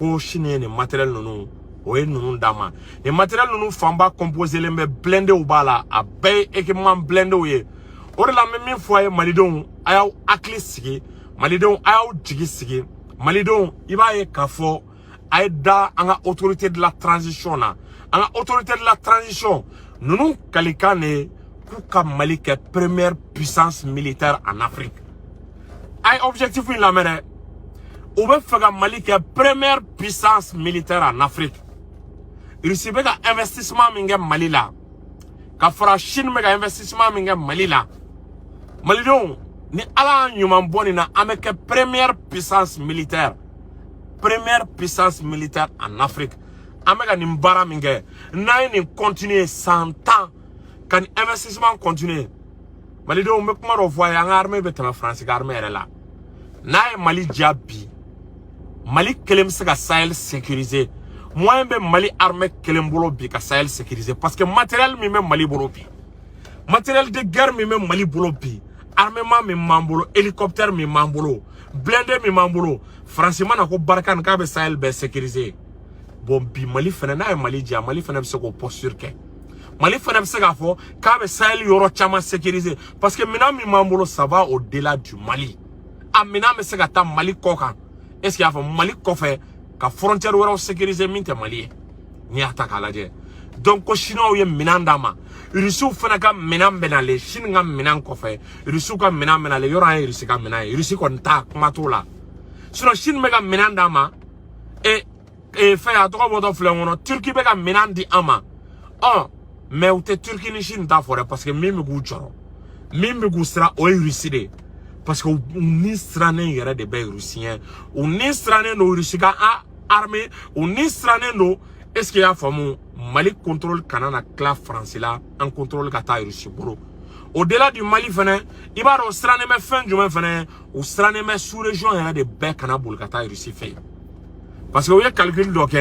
ko Chine ni matériel nunu oye nunu dama ni matériel nunu famba composé lembe blende ou bala a bay équipement blende ouye ore la même fois malidon ayaw akli sigi malidon ayaw jigi sigi malidon ibaye kafo aida anga autorité de la transition na anga autorité de la transition nunu kalikane kuka Mali ke première puissance militaire en Afrique ay objectif in la mene ou be faga Mali ke première puissance militaire en Afrique Russie be ka investissement minge Mali la ka fara Chine be ka investissement minge Mali la Mali don ni ala nyuman boni na ameke première puissance militaire en Afrique ameka ni mbara minge na ni continuer 100 ans kan investissement continue Mali don me kuma ro voya nga armée be tama France ga armée la na Mali diabi Mali kelem se ka Sahel sécurisé moi be Mali armée kelem bolo bi ka Sahel sécurisé parce que matériel mi même Mali bolo bi matériel de guerre mi même Mali bolo bi armement mi mambolo hélicoptère mi mambolo blindé mi mambolo franchement na ko barkan ka be Sahel be sécurisé bon bi Mali fena na Mali dia Mali fena be se ko posture ke Mali fena be se ka fo ka be Sahel yoro chama sécurisé parce que mina mi mambolo ça va au-delà du Mali amina me se ka ta Mali koka est-ce qu'il y a fait Mali kofé ka frontière wora sécurisé minte Mali ni attaque la je donc ko chinois ye minandama Russie fana ka minan benale Chine ka minan kofé Russie ka minan benale yora en Russie ka minan Russie ko nta kuma to la sinon Chine me ka minandama et fait à trois mois de Turquie be ka minan di ama mais ou te Turquie ni Chine ta forêt parce que même go choro même go sera o Russie de parce que ni strané yere de be russien ou ni strané no Russie ka armée ou ni strané no est-ce qu'il y a famu Mali contrôle Canada cla France là en contrôle kata Russie bro au-delà du Mali fene ibaro strané me fin du fene ou strané me sous région yere de be kana bol kata Russie fait parce que vous avez calculé donc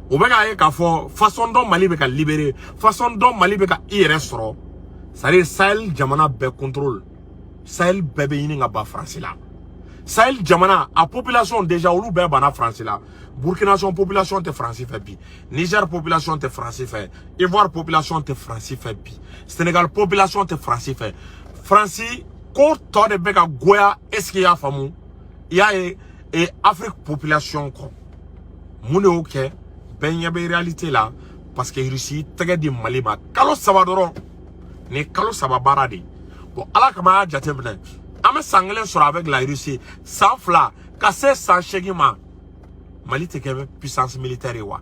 ou be ka ka fo façon dont Mali be ka libérer façon dont Mali be ka irestro ça dire Sahel jamana be contrôle Sahel bébé yini nga ba France là Sahel jamana a population déjà ou be bana France là Burkina son population te France fait bi Niger population te France fait Ivoire population te France fait bi Sénégal population te France fait France ko to de be ka goya est-ce qu'il y a famu il y a et Afrique population ko mune OK ben y a be réalité là parce que Russie tege di Mali ma kalo sabadoro ne kalo sababaradi bon ala kama jatemne ame sanglé sur avec la Russie sans fla cassé sans chegima Mali te kebe puissance militaire wa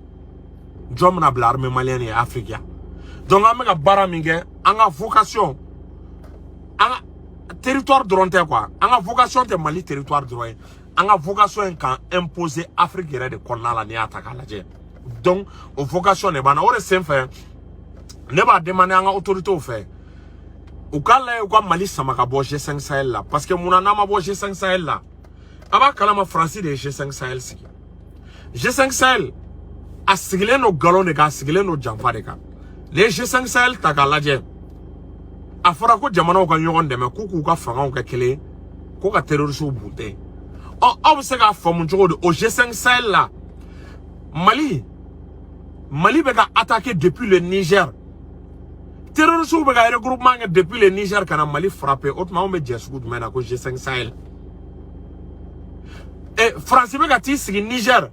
jom na bla armée malienne et africaine donc ame ka bara minge anga vocation anga territoire dronté quoi anga vocation te Mali territoire droit anga vocation kan imposer Afrique de konala ni ataka la je donc au vocation ne bana ore sem fait ne ba demander anga autorité au fait ou kala ko Mali sama ka bo G5 Sahel là parce que muna na ma bo G5 Sahel là aba kala ma français de G5 Sahel si G5 Sahel a sigilé no galon de ka sigilé no jamfa de ka les G5 Sahel ta ka laje afara ko jamana ko nyogon de me kuku ka fanga ko kele ko ka terroriste bunte on se ka famu jogo de au G5 Sahel là Mali be ka attaqué depuis le Niger terroristes be ka regroupement depuis le Niger kana Mali frappé autrement on me dit sous mena ko G5 Sahel et France be ka ti sigi Niger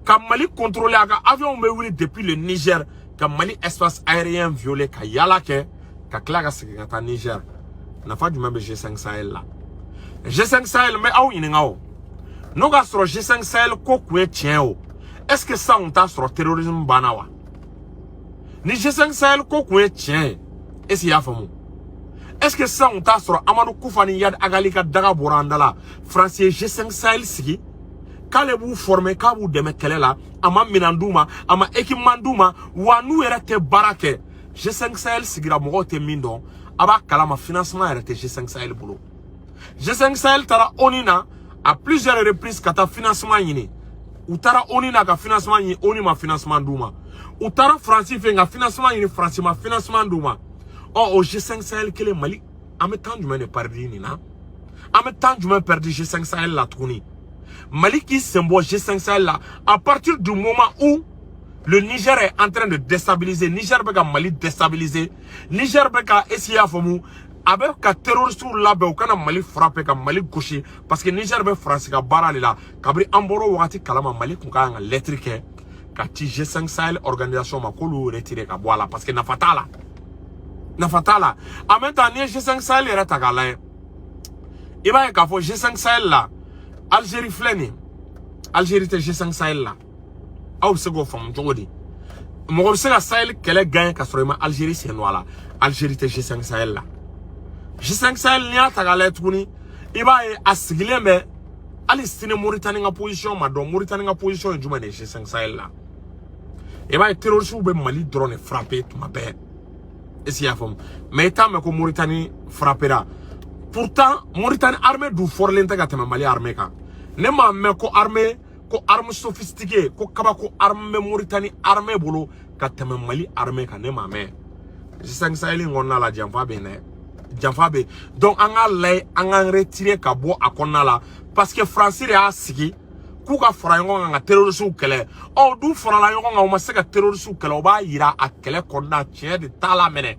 ka Mali contrôler aka avion me wuli depuis le Niger ka Mali espace aérien violé ka yala ke ka kla sigi ka Niger na fa du même G5 Sahel là G5 Sahel mais aw yiningao no ga sur G5 Sahel ko kwe tien o est-ce que ça on t'a sur terrorisme banawa ni G5 Sahel ko kwe tien est-ce qu'il y a famu est-ce que ça on t'a sur Amadou Koufani Yad Agalika daga borandala français G5 Sahel sigi kale bu former ka bu deme kele la ama minanduma ama ekimanduma wa nu erete barake G5 Sahel sigira mo te mindo aba kala ma financement erete G5 Sahel boulot G5 Sahel tara onina à plusieurs reprises kata financement yini utara onina ka financement yini oni ma financement duma utara France fait nga financement yini France ma financement duma au G5 Sahel kele Mali ame temps du men perdu ni na ame temps du men perdu G5 Sahel la tourni Mali qui symbole G5 Sahel là, à partir du moment où le Niger est en train de déstabiliser, Niger beka Mali déstabiliser, Niger beka essayer à faire avec ka terroriste là be kana Mali frapper ka Mali gaucher parce que Niger be France ka barale là kabri amboro wakati kalama Mali kun ka nga lettre ke ka ti G5 Sahel organisation ma ko lu retirer ka boala parce que na fatala en même temps ni G5 Sahel era takala il va ka fo G5 Sahel là Algérie fleni Algérie te G5 Sahel là aw se go fam jogodi mo se ka Sahel kele gagne ka soro ma Algérie c'est noir Algérie te G5 Sahel là G5 Sahel ni atagala tuni iba e asigile me ali sine Mauritanie nga position ma do Mauritanie nga position juma ne G5 Sahel là iba e terroriste be Mali drone frapper tout ma paix et si ya fam mais tant me ko Mauritanie frappera pourtant Mauritanie armée du fort lenta ga tema Mali armée ka ne ma me ko arme sophistiquée ko kaba ko armée Mauritanie armée bolo ka tema Mali armée ka ne ma me G5 Sahel ngonna la jamfa bene Janfabe. Donc, on a retiré Kabo à Konala. Parce que France a sigi. Kouka Frayon a terroriste ou kele. Oh, d'où Frayon a omasé ka terroriste ou kele. Oba ira a kele konna tien de tala mene.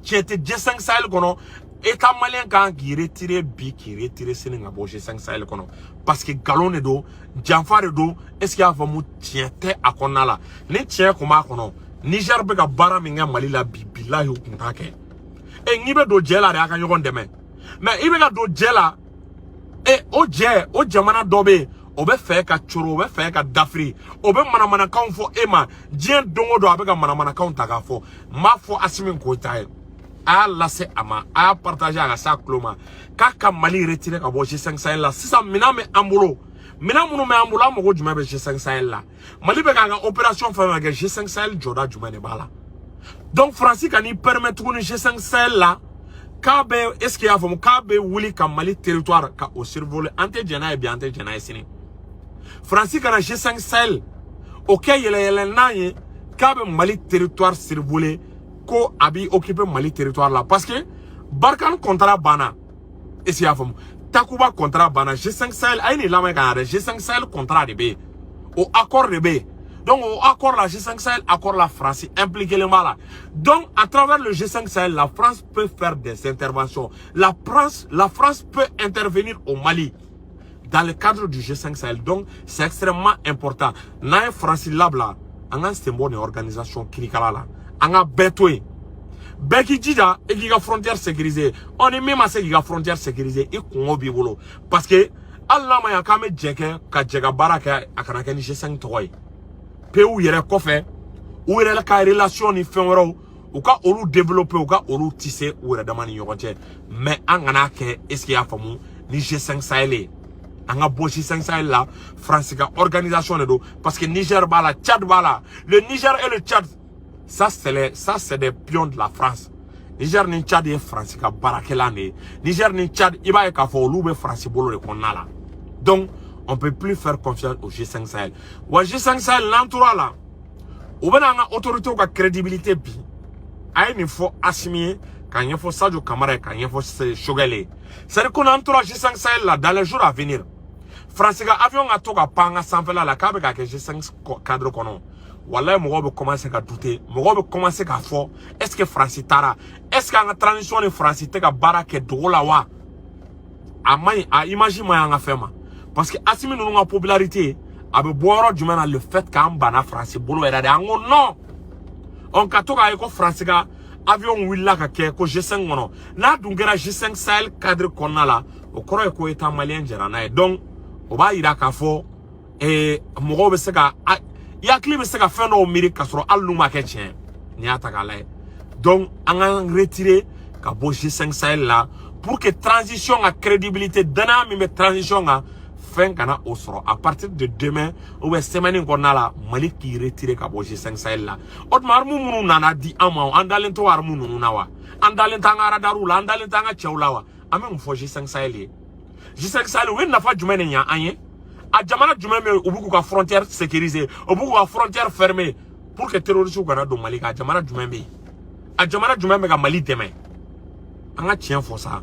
Qui était G5 Sahel kono. État malien quand qui retire bi qui retire sénéga bo G5 Sahel kono. Parce que galon do, Janfa do, est-ce qu'il y a vraiment tien te à Konala. Ne tien koma kono. Niger bega bara minga Mali la bibila yo kuntake. Et nibe do jela de aka yogon deme mais ibe ga do jela et o jamana dobe obe fe ka choro obe fe ka dafri obe mana kan fo ema dien dongo do abe ga mana kan taga fo ma fo asimin ko taye a lasse ama a partager aga sa kloma ka Mali retirer ka bo G5 Sahel là sisa mina me ambulo mina munu me ambula mo go juma be G5 Sahel là Mali be ga opération fa ga G5 Sahel joda juma ne bala. Donc France can y permettre une G5 Sahel là kabe est-ce qu'il y a vraiment kabe wuli ka Mali territoire ka au survolé ante jana et bien ante jana sini France can G5 Sahel OK yele naye kabe Mali territoire survolé ko abi occuper Mali territoire là parce que Barkan contrat bana est-ce qu'il y a vraiment Takuba contrat bana G5 Sahel ayni lama ka G5 Sahel contrat de B au accord de B. Donc, au accord la G5 Sahel, accord la France, impliquer les malades. Donc, à travers le G5 Sahel, la France peut faire des interventions. La France peut intervenir au Mali dans le cadre du G5 Sahel. Donc, c'est extrêmement important. Naïf France Labla, on a une bonne organisation qui est là. On a bétoué. Beki Djida et qui a frontière sécurisée. On est même à ce qui a frontière sécurisée. Et qu'on a bibolo. Parce que, Allah m'a kame djeke, ka djega baraka, akanake ni G5 Troy. Peu où yere kofe où yere la relation ni fenwero ou ka olu développer ou ka olu tisser ou yere damani yokote mais angana ke est-ce qu'il y a famu ni G5 Sahel anga bo G5 Sahel là France ka organisation de do parce que Niger bala Tchad bala le Niger et le Tchad ça c'est des pions de la France. Niger ni Tchad et France ka barakelane Niger ni Tchad iba e ka fo olu be France bolo de konala. Donc on peut plus faire confiance au G5 Sahel. Ou G5 Sahel l'entourage là. Ou bien on a autorité ou crédibilité bi. Aïe il faut assimiler quand il faut Sadio Kamara quand il faut Shogale. C'est qu'on entoure G5 Sahel là dans les jours à venir. France ga avion a toga panga sans faire la cabe ga G5 cadre kono. Wallahi mo go commencer à douter. Mo go commencer à fort. Est-ce que France tara? Est-ce qu'en transition de France te ga barake dola wa? A imagine moi en affaire. Parce que Assimi nous a popularité, avec boire du mal le fait qu'en bana France bolo era de ango non. On katoka eko France ga avion willa ka ke ko G5 mono. Na dungera G5 Sahel cadre konna la, o koro eko état malien jerana. Donc o ba ira ka fo mo be se ka ya clip se ka fin no miri ka soro alluma ke tien. Ni ataka la. Donc on a retiré ka bo G5 Sahel là pour que transition à crédibilité dana mi transition à fin kana osoro à partir de demain ou semaine qu'on a la Mali qui retire kabo G5 Sahel là otmar mu munu nana di ama andalen to war munu nawa andalen tanga radarula andalen tanga chewlawa ame mfo G5 Sahel G5 Sahel we na fa jumene nya anye a jamana jumene obuku ka frontière sécurisée obuku ka frontière fermée pour que terroristes kana do Mali ka jamana jumene a jamana jumene ka Mali demain anga tien fo ça.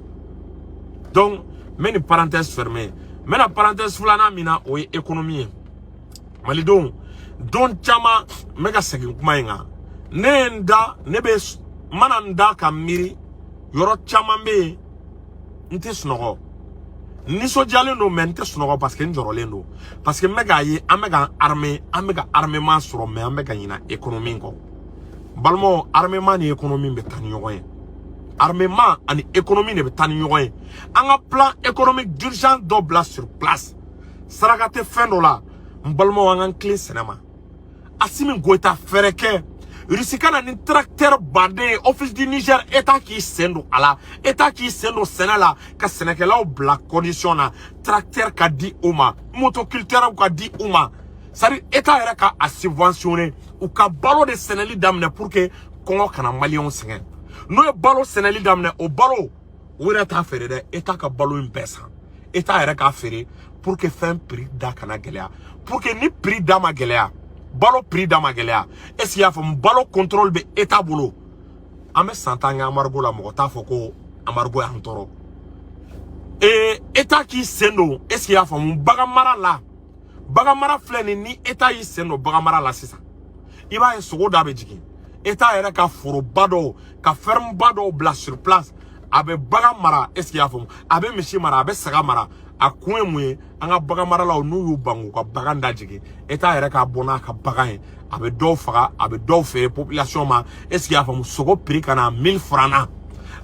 Donc mais une parenthèse fermée. Mena parenthèse fulana mina o économie. Malidon don chama mega segin kuma inga. Nenda nebe mananda kamiri yoro chama be nte sunogo. Niso jale no mente sunogo parce que njorole no. Parce que mega ye amega armement sur me amega yina économie ko. Balmo armement ni économie be tani yogoyen. Armement ani économie ne be tani yogoyen. Anga plan économique d'urgence dobla sur place. Sarakate fin dola. Mbalmo angan clé cinéma. Asimi goita fereke. Risikana ni tracteur bandé office du Niger état qui sendo ala état qui sendo Sénégal ka Sénégal black condition na tracteur ka di uma motoculteur ka di uma sari état era ka a subventionné ou ka balo de Sénégal damne pour que Congo kana Malien singen no e balo Sénégal damne o balo wera ta fere de état ka balo impesa état era ka fere pour que fin prix da kana gelea pour que ni prix da ma gelea balo prix d'amagelea est-ce qu'il y a un balo contrôle be état bolo ame santanga amargo la mota foko amargo ya ntoro et état qui sendo est-ce qu'il y a un bagamara la bagamara fleni ni état yi sendo bagamara la sisa iba e sogo da be jigi état era ka foro bado ka ferme bado bla sur place abe bagamara est-ce qu'il y a un abe mishi mara abe saga mara a kwen mwe anga bagamara la onu yu bangu ka baganda jigi eta yere ka bona ka bagan abe do faga abe do fe population ma est-ce qu'il y a famu sogo prix kana 1000 francs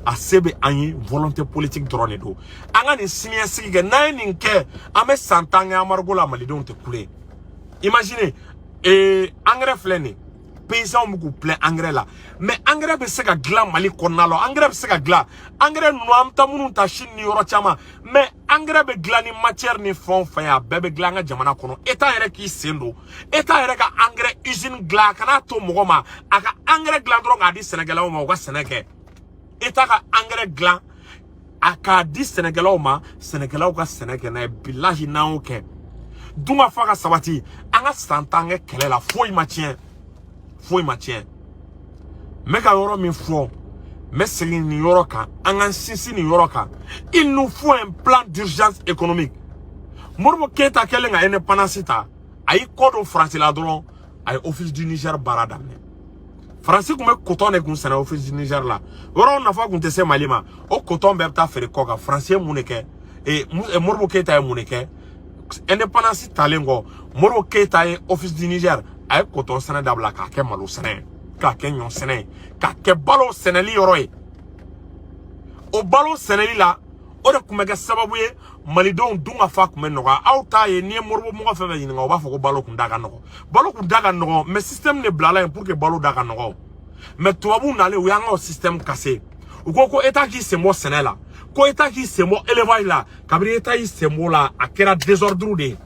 a sebe anyi volonté politique drone do anga ni signé sige na ni nke ame santanga amargo la malidon te coulé imaginez engrais fleni paysans muku plein engrais là mais engrais be se ka gla mali konalo engrais be se ka gla engrais no amta munu ta chine yoro chama mais engrais be gla ni matière ni fond fa ya bebe gla nga jamana kono état yere ki sendo état yere ka engrais usine gla kana to mogoma aka engrais gla dro nga di Sénégal ma ko Sénégal état ka engrais gla aka di Sénégal ma Sénégal ko Sénégal na billahi na oké dunga faka sabati anga santange kelela foi matien meka yoro mi fo meseli ni yoro ka angan sisi ni yoro ka il nous faut un plan d'urgence économique morbo keta kelenga indépendance ta ay code français la dron ay office du Niger baradamne français kuma coton ne kun sana office du Niger la yoro na fa kun te se malima o coton be ta fere koka français muneke et morbo keta muneke indépendance talengo morbo keta office du Niger ay coton sana dabla ka ke malo sana ka ke nyon sana ka ke balo seneli yoroy o balo seneli la o de kumega sababu ye malidon dunga fa kuma noga auta ye ni morbo mo fa be yinga o ba fa ko balo kun daga nogo mais système ne blala pour que balo daga nogo mais tubabu na le o yanga o système cassé o ko état qui c'est mo senela ko état qui c'est mo élevage la kabri état qui c'est mo la akera désordre de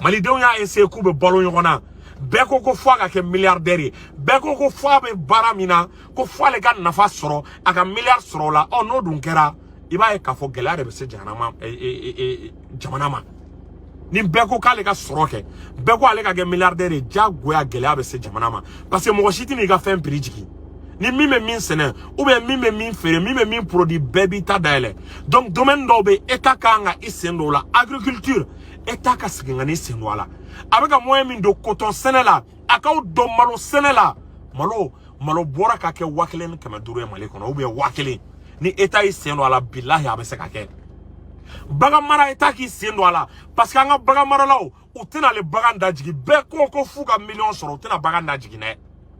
malidon ya essayer ku be balo yona beko ko fwa ka ke milliardaire beko ko fwa be baramina ko fwa le ga nafa soro aka milliard soro la o no dun kera iba e ka fo gelare be se janama jamanama ni beko ka le ga soro ke beko ale ka ke milliardaire jago ya gelare be se jamanama parce que mo shiti ni ga fe mpiriji ni mime min sene ou bien mime min fere mime min produit baby ta daele donc domaine do be état ka nga isendo la agriculture état ka sigangani sendo la avec un moyen de coton sénéla akaw do malo sénéla malo bora ka ke wakelen kama duru mali kono ou bien wakelen ni état yi sendo ala billahi abese ka ke baga mara état ki sendo ala parce que nga baga mara law ou tena le baga ndajigi be ko fuka million soro tena baga ndajigi ne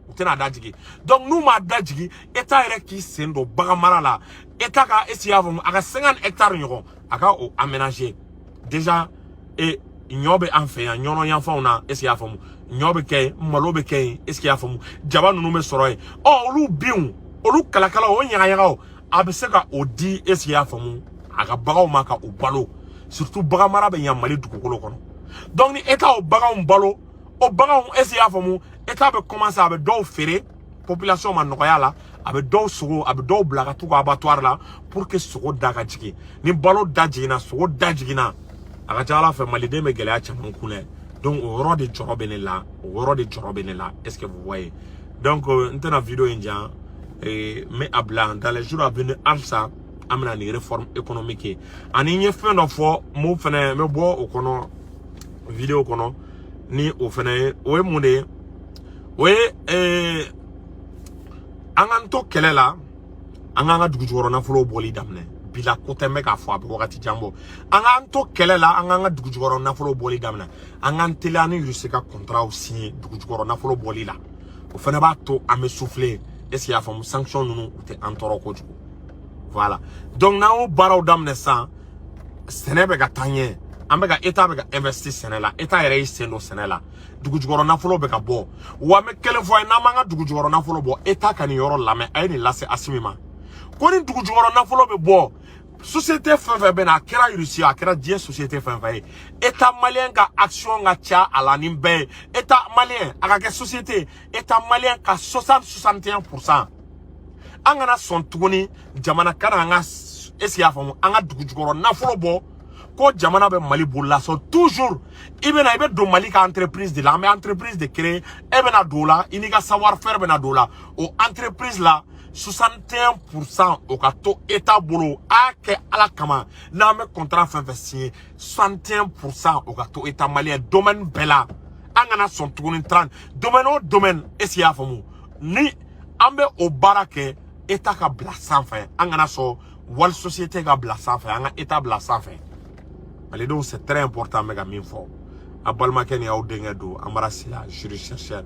ou tena ndajigi donc nous ma ndajigi état ere ki sendo baga mara la état ka esiavum aka 50 hectares nyoko aka o aménager déjà et nyobe anfe ya nyono yanfa una esi ya famu nyobe kay malobe kay esi ya famu jaba nunu me soroy o olu biun olu kala o nyanga o abeseka odi esi ya famu aga bagaw maka o balo surtout baga marabe ya mali dukukolo kono donc ni état o baga on balo o baga on esi ya famu état be commencer abe do fere population man noyala abe do sogo abe do blaga to abattoir la pour que sogo daga jigi ni balo dajina sogo dajina Akachala fait malide me gele acha mankule donc au roi de jorobene là est-ce que vous voyez donc dans la vidéo indien et mais abla dans les jours à venir alsa amena ni réforme économique ani nye fin do fo mo fene me bo okono vidéo kono ni o fene o munde we anganto kelela anganga dugu jukoro na folo boli damne bila kote me ka fo abe wakati jambo anganto kelela anganga dugu jukoro na folo boli damne angantele ani yusika contrat aussi dugu jukoro na folo boli la o fene ba to ame souffler est-ce qu'il y a fam sanction nous te antoro ko jugo voilà donc na o baraw damne sa senebe ga tanye ambega eta bega investir senela eta yere sendo senela dugu jukoro na folo be ka bo wa me kele fo na manga dugu jukoro na folo bo eta kan yoro lame ay ni lase asimima koni dugu jukoro na folo be bo société fefe be na kera Russie akera die société fefe eta malien ka action nga tia ala nimbe eta malien aka ke société eta malien ka 60-61% angana son tuguni jamana kana nga esia famu anga dugu jukoro na folo bo ko jamana be Mali bolla so toujours ibena ibe do Mali ka entreprise de la mais entreprise de créer ebena dola iniga savoir faire bena dola o entreprise la 61% au kato état bolo ake ala kama na me contrat fin signé 61% au kato état malien domaine bela angana son tuguni 30 domaine o domaine esia famu ni ambe o barake état ka bla sans fin angana so wal société ka bla sans fin anga état bla sans fin. Mais donc c'est très important, mes gars, a balma ken ya o denga do amara sila juri chercher